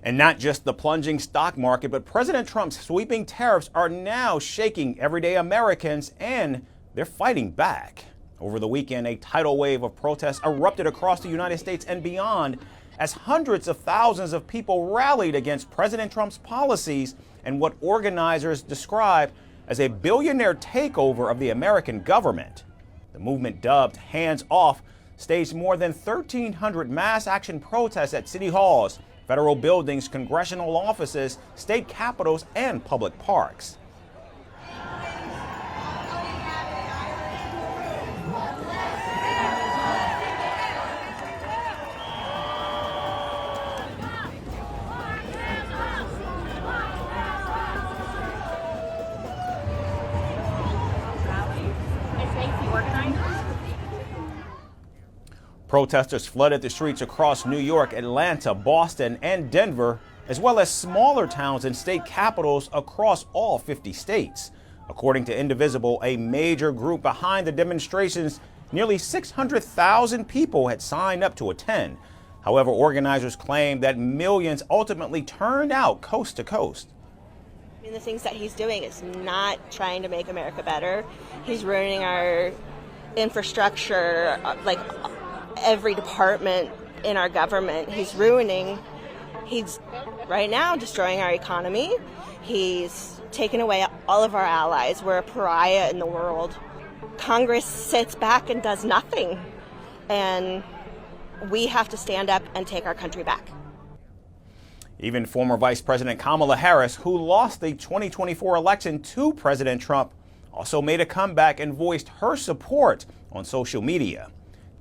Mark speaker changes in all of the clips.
Speaker 1: And not just the plunging stock market, but President Trump's sweeping tariffs are now shaking everyday Americans, and they're fighting back. Over the weekend, a tidal wave of protests erupted across the United States and beyond as hundreds of thousands of people rallied against President Trump's policies and what organizers describe as a billionaire takeover of the American government. The movement, dubbed Hands Off, staged more than 1,300 mass action protests at city halls, federal buildings, congressional offices, state capitals, and public parks. Protesters flooded the streets across New York, Atlanta, Boston, and Denver, as well as smaller towns and state capitals across all 50 states. According to Indivisible, a major group behind the demonstrations, nearly 600,000 people had signed up to attend. However, organizers claim that millions ultimately turned out coast to coast.
Speaker 2: I mean, the things that he's doing is not trying to make America better. He's ruining our infrastructure, like every department in our government. He's right now destroying our economy. He's taken away all of our allies. We're a pariah in the world. Congress sits back and does nothing. And we have to stand up and take our country back.
Speaker 1: Even former Vice President Kamala Harris, who lost the 2024 election to President Trump, also made a comeback and voiced her support on social media.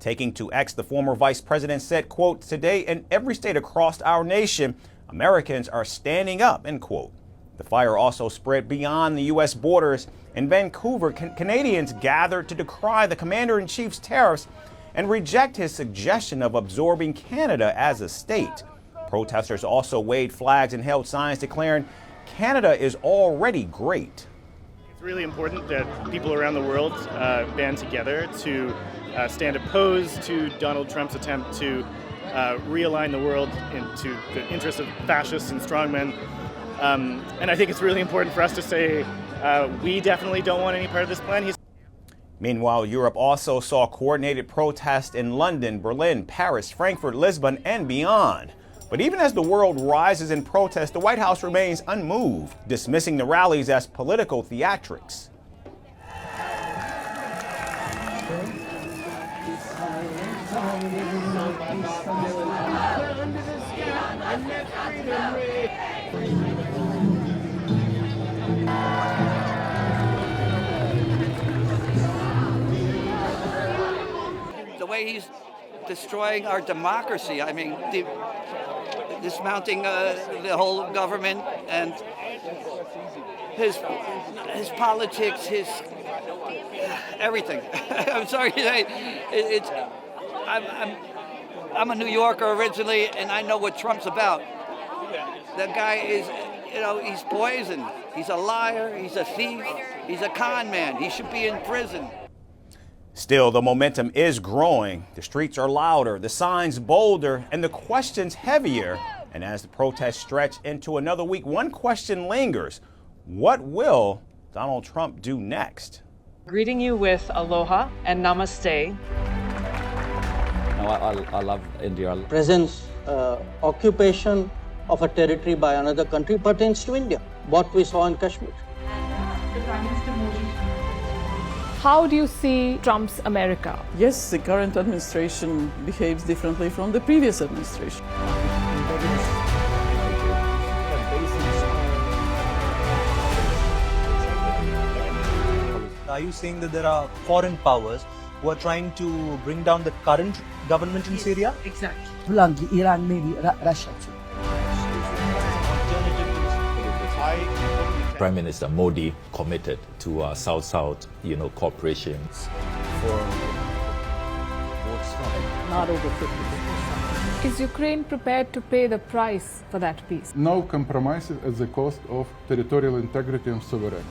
Speaker 1: Taking to X, the former vice president said, quote, "Today in every state across our nation, Americans are standing up," end quote. The fire also spread beyond the U.S. borders. In Vancouver, Canadians gathered to decry the commander-in-chief's tariffs and reject his suggestion of absorbing Canada as a state. Protesters also waved flags and held signs declaring Canada is already great.
Speaker 3: It's really important that people around the world band together to stand opposed to Donald Trump's attempt to realign the world into the interests of fascists and strongmen. And I think it's really important for us to say we definitely don't want any part of this plan.
Speaker 1: Meanwhile, Europe also saw coordinated protests in London, Berlin, Paris, Frankfurt, Lisbon, and beyond. But even as the world rises in protest, the White House remains unmoved, dismissing the rallies as political theatrics.
Speaker 4: The way he's destroying our democracy, I mean, dismounting the whole government and his politics, his everything. I'm sorry to say, I'm a New Yorker originally, and I know what Trump's about. That guy is, he's poison. He's a liar. He's a thief. He's a con man. He should be in prison.
Speaker 1: Still, the momentum is growing. The streets are louder, the signs bolder, and the questions heavier. And as the protests stretch into another week, one question lingers. What will Donald Trump do next?
Speaker 5: Greeting you with aloha and namaste.
Speaker 6: I love India.
Speaker 7: Presence, occupation of a territory by another country pertains to India, what we saw in Kashmir.
Speaker 8: How do you see Trump's America?
Speaker 9: Yes, the current administration behaves differently from the previous administration.
Speaker 10: Are you saying that there are foreign powers who are trying to bring down the current government in Syria?
Speaker 9: Exactly.
Speaker 11: Iran, maybe Russia too.
Speaker 6: Prime Minister Modi committed to South-South, cooperation.
Speaker 9: Not over 50%.
Speaker 8: Is Ukraine prepared to pay the price for that peace?
Speaker 12: No compromises at the cost of territorial integrity and sovereignty.